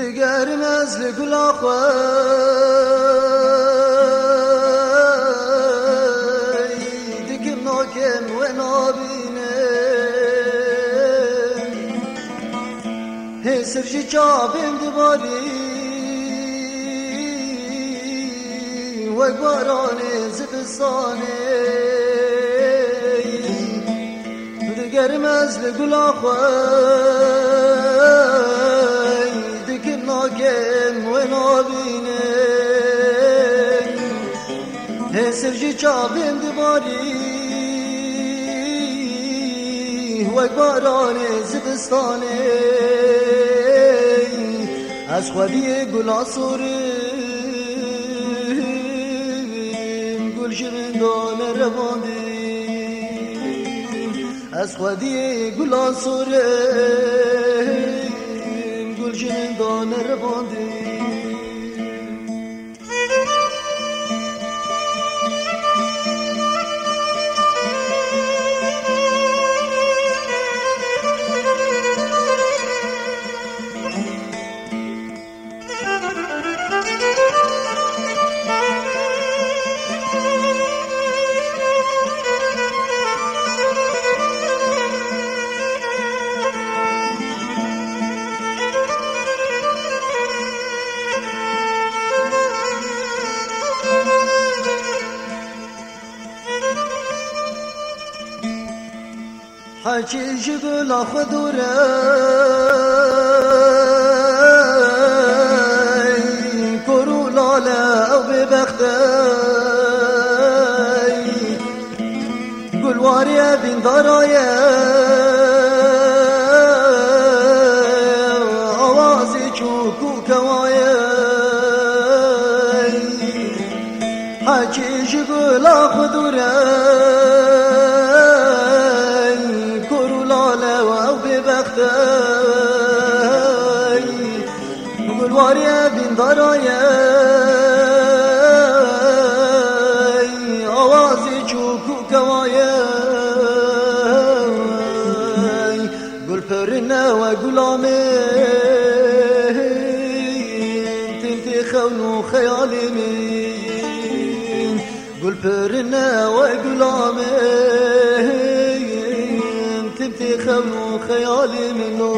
دگر مزل گل آخوی دگر ناکم و نابینه سرجی چابم دباری و باران زبستانه دگر مزل گل آخوی دگر ناکم و نابینه سرجی چابم دباری و باران زبستانه از خودی گل آسوریم گل شرندان رواندیم از خودی گل آسوریم گل شرندان رواندیم حكي جبل خضوري كرو لالا او ببختي قل واريا بين ضرايا اوازي چوكو كوايا حكي جبل خضوري قل واريا بين ضرايا اوازي چوكو كوايا قل فرنا وغلامين تنتي خونو خيالي مين قل فرنا وغلامين تنتي خونو خيالي منو